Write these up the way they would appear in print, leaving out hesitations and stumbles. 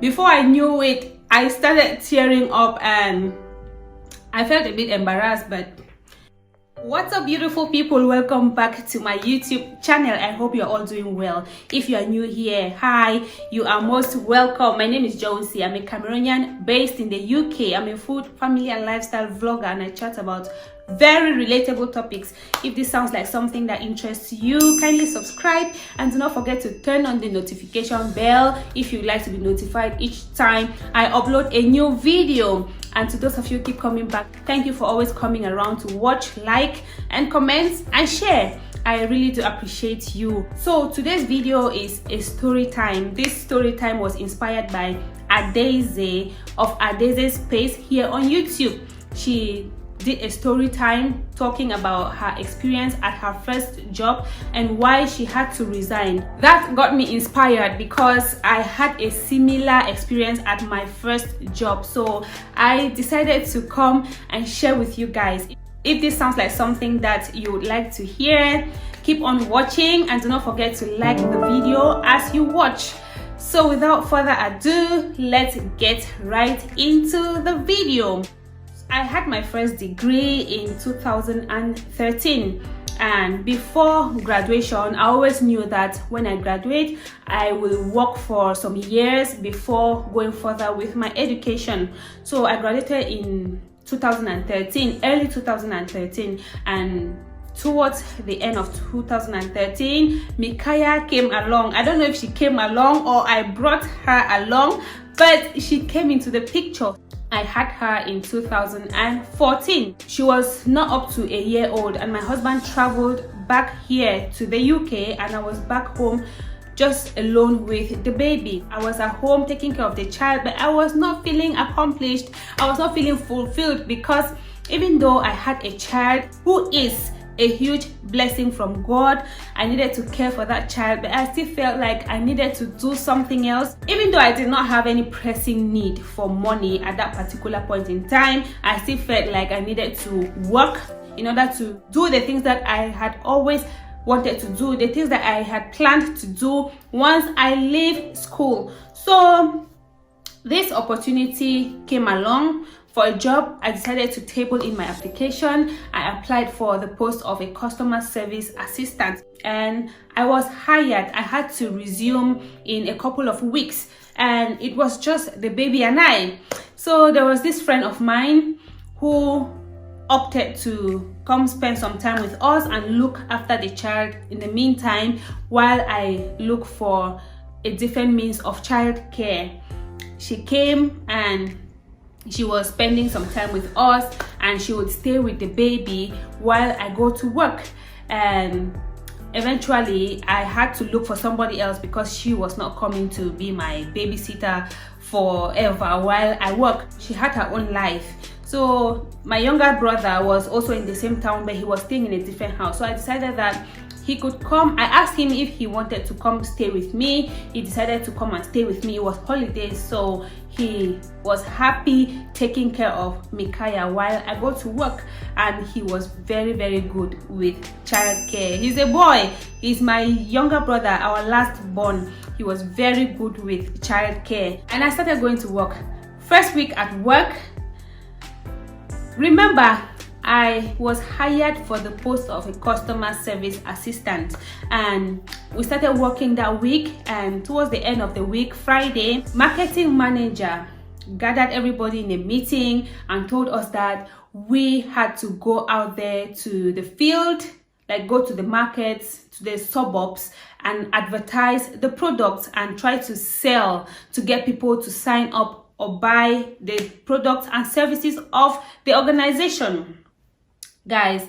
Before I knew it, I started tearing up and I felt a bit embarrassed. But what's up, beautiful people? Welcome back to my YouTube channel. I hope you're all doing well. If you are new here, hi, you are most welcome. My name is Joecy. I'm a Cameroonian based in the UK. I'm a food, family and lifestyle vlogger, and I chat about very relatable topics. If this sounds like something that interests you, kindly subscribe and do not forget to turn on the notification bell if you'd like to be notified each time I upload a new video. And to those of you who keep coming back, thank you for always coming around to watch, like and comment and share. I really do appreciate you. So today's video is a story time. This story time was inspired by Adeze of Adeze's Space here on YouTube. She did a story time talking about her experience at her first job and why she had to resign. That got me inspired because I had a similar experience at my first job. So I decided to come and share with you guys. If this sounds like something that you would like to hear, keep on watching and do not forget to like the video as you watch. So without further ado, let's get right into the video. I had my first degree in 2013, and before graduation I always knew that when I graduate I will work for some years before going further with my education. So I graduated in 2013, early 2013, and towards the end of 2013 Mikaya came along. I don't know if she came along or I brought her along, but she came into the picture. I had her in 2014. She was not up to a year old, and my husband traveled back here to the UK, and I was back home just alone with the baby. I was at home taking care of the child, but I was not feeling accomplished. I was not feeling fulfilled, because even though I had a child who is a huge blessing from God, I needed to care for that child, but I still felt like I needed to do something else. Even though I did not have any pressing need for money at that particular point in time, I still felt like I needed to work in order to do the things that I had always wanted to do, the things that I had planned to do once I leave school. So this opportunity came along for a job. I decided to table in my application. I applied for the post of a customer service assistant, and I was hired. I had to resume in a couple of weeks, and it was just the baby and I. So there was this friend of mine who opted to come spend some time with us and look after the child in the meantime while I look for a different means of child care. She came and she was spending some time with us, and she would stay with the baby while I go to work. And eventually I had to look for somebody else because she was not coming to be my babysitter forever while I work. She had her own life. So my younger brother was also in the same town, but he was staying in a different house. So I decided that he could come. I asked him if he wanted to come stay with me. He decided to come and stay with me. It was holidays, so he was happy taking care of Mikaya while I go to work, and he was very, very good with childcare. He's a boy. He's my younger brother, our last born. He was very good with childcare, and I started going to work. First week at work, remember, I was hired for the post of a customer service assistant, and we started working that week. And towards the end of the week, Friday, marketing manager gathered everybody in a meeting and told us that we had to go out there to the field, like go to the markets, to the suburbs, and advertise the products and try to sell, to get people to sign up or buy the products and services of the organization. Guys,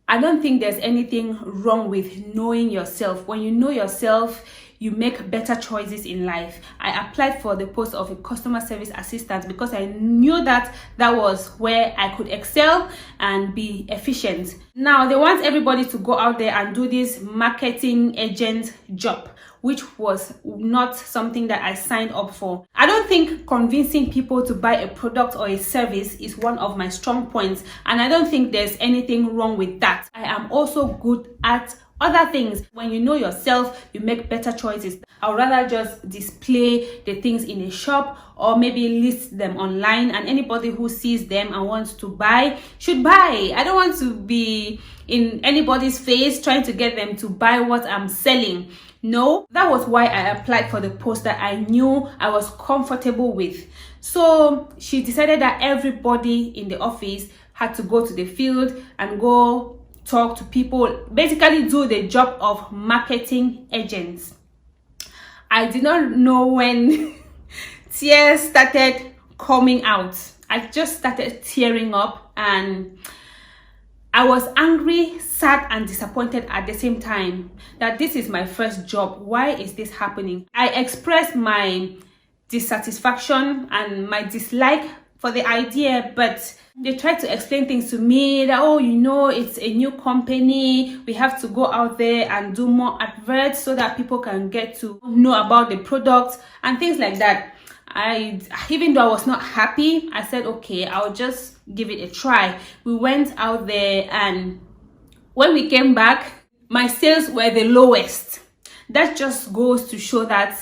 I don't think there's anything wrong with knowing yourself. When you know yourself, you make better choices in life. I applied for the post of a customer service assistant because I knew that that was where I could excel and be efficient. Now they want everybody to go out there and do this marketing agent job, which was not something that I signed up for. I don't think convincing people to buy a product or a service is one of my strong points, and I don't think there's anything wrong with that. I am also good at other things. When you know yourself, you make better choices. I would rather just display the things in a shop or maybe list them online, and anybody who sees them and wants to buy should buy. I don't want to be in anybody's face trying to get them to buy what I'm selling. No, that was why I applied for the post that I knew I was comfortable with. So she decided that everybody in the office had to go to the field and go talk to people, basically do the job of marketing agents. I did not know when tears started coming out. I just started tearing up, and I was angry, sad, and disappointed at the same time that this is my first job. Why is this happening? I expressed my dissatisfaction and my dislike for the idea, but they tried to explain things to me that, oh, you know, it's a new company, we have to go out there and do more adverts so that people can get to know about the product and things like that. Even though I was not happy, I said, okay, I'll just give it a try. We went out there, and when we came back, my sales were the lowest. That just goes to show that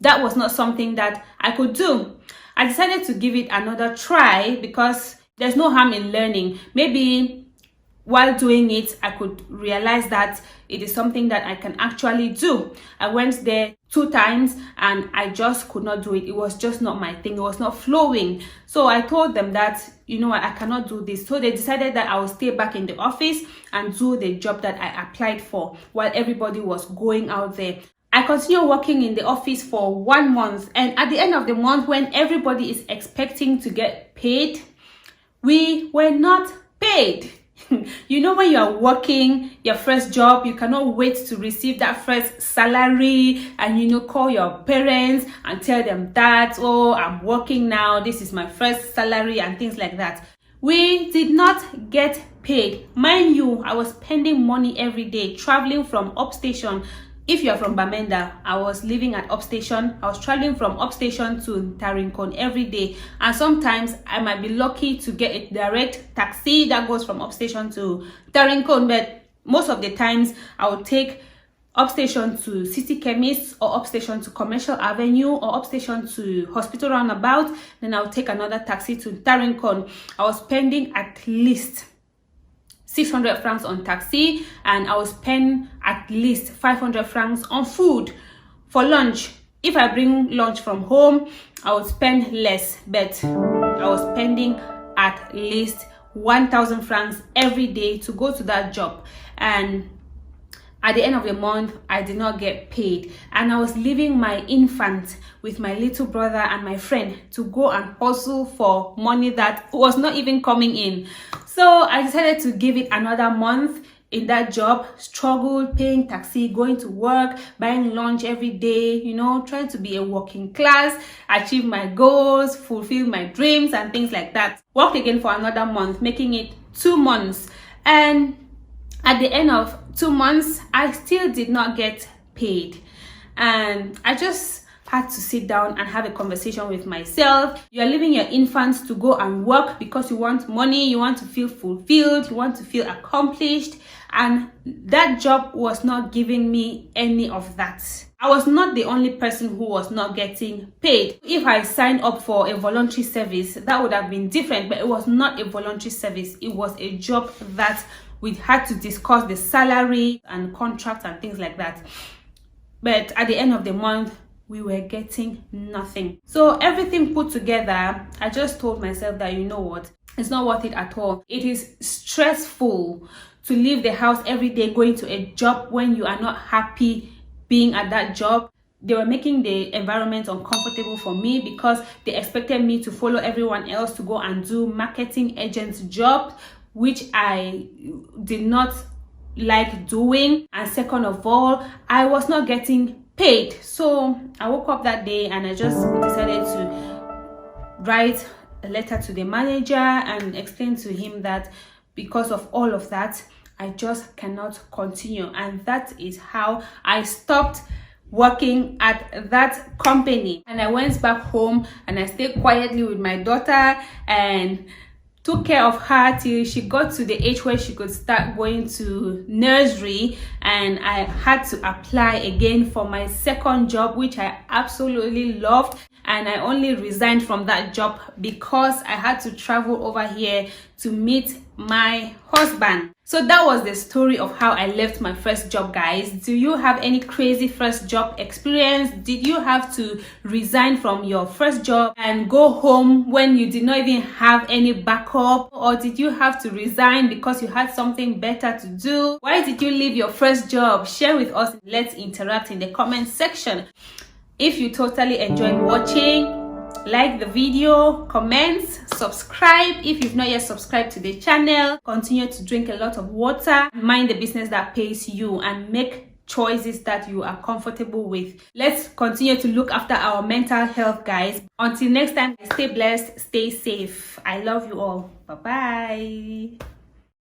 that was not something that I could do. I decided to give it another try because there's no harm in learning. Maybe while doing it, I could realize that it is something that I can actually do. I went there 2 times and I just could not do it. It was just not my thing. It was not flowing. So I told them that, you know what, I cannot do this. So they decided that I will stay back in the office and do the job that I applied for while everybody was going out there. I continued working in the office for 1 month, and at the end of the month, when everybody is expecting to get paid, we were not paid. You know, when you are working your first job, you cannot wait to receive that first salary and, you know, call your parents and tell them that, oh, I'm working now, this is my first salary and things like that. We did not get paid. Mind you, I was spending money every day, traveling from upstation. If you're from Bamenda, I was living at upstation. I was traveling from upstation to Tarinkon every day. And sometimes I might be lucky to get a direct taxi that goes from upstation to Tarinkon. But most of the times I would take upstation to City Chemist, or upstation to Commercial Avenue, or upstation to Hospital Roundabout. Then I'll take another taxi to Tarinkon. I was spending at least 600 francs on taxi, and I will spend at least 500 francs on food for lunch. If I bring lunch from home, I would spend less, but I was spending at least 1,000 francs every day to go to that job. And at the end of the month, I did not get paid, and I was leaving my infant with my little brother and my friend to go and hustle for money that was not even coming in. So I decided to give it another month in that job, struggled, paying taxi, going to work, buying lunch every day, you know, trying to be a working class, achieve my goals, fulfill my dreams and things like that. Worked again for another month, making it 2 months. And at the end of 2 months, I still did not get paid. And I just had to sit down and have a conversation with myself. You are leaving your infants to go and work because you want money, you want to feel fulfilled, you want to feel accomplished, and that job was not giving me any of that. I was not the only person who was not getting paid. If I signed up for a voluntary service, that would have been different, but it was not a voluntary service. It was a job that we had to discuss the salary and contracts and things like that. But at the end of the month, we were getting nothing. So everything put together, I just told myself that, you know what, it's not worth it at all. It is stressful to leave the house every day going to a job when you are not happy being at that job. They were making the environment uncomfortable for me because they expected me to follow everyone else to go and do marketing agent's job, which I did not like doing. And second of all, I was not getting paid. So I woke up that day and I just decided to write a letter to the manager and explain to him that because of all of that, I just cannot continue. And that is how I stopped working at that company. And I went back home and I stayed quietly with my daughter, and took care of her till she got to the age where she could start going to nursery, and I had to apply again for my second job, which I absolutely loved. And I only resigned from that job because I had to travel over here to meet my husband. So that was the story of how I left my first job, guys. Do you have any crazy first job experience? Did you have to resign from your first job and go home when you did not even have any backup? Or did you have to resign because you had something better to do? Why did you leave your first job? Share with us. Let's interact in the comment section. If you totally enjoyed watching, like the video, comment, subscribe if you've not yet subscribed to the channel. Continue to drink a lot of water, mind the business that pays you, and make choices that you are comfortable with. Let's continue to look after our mental health, guys. Until next time, stay blessed, stay safe. I love you all. Bye bye.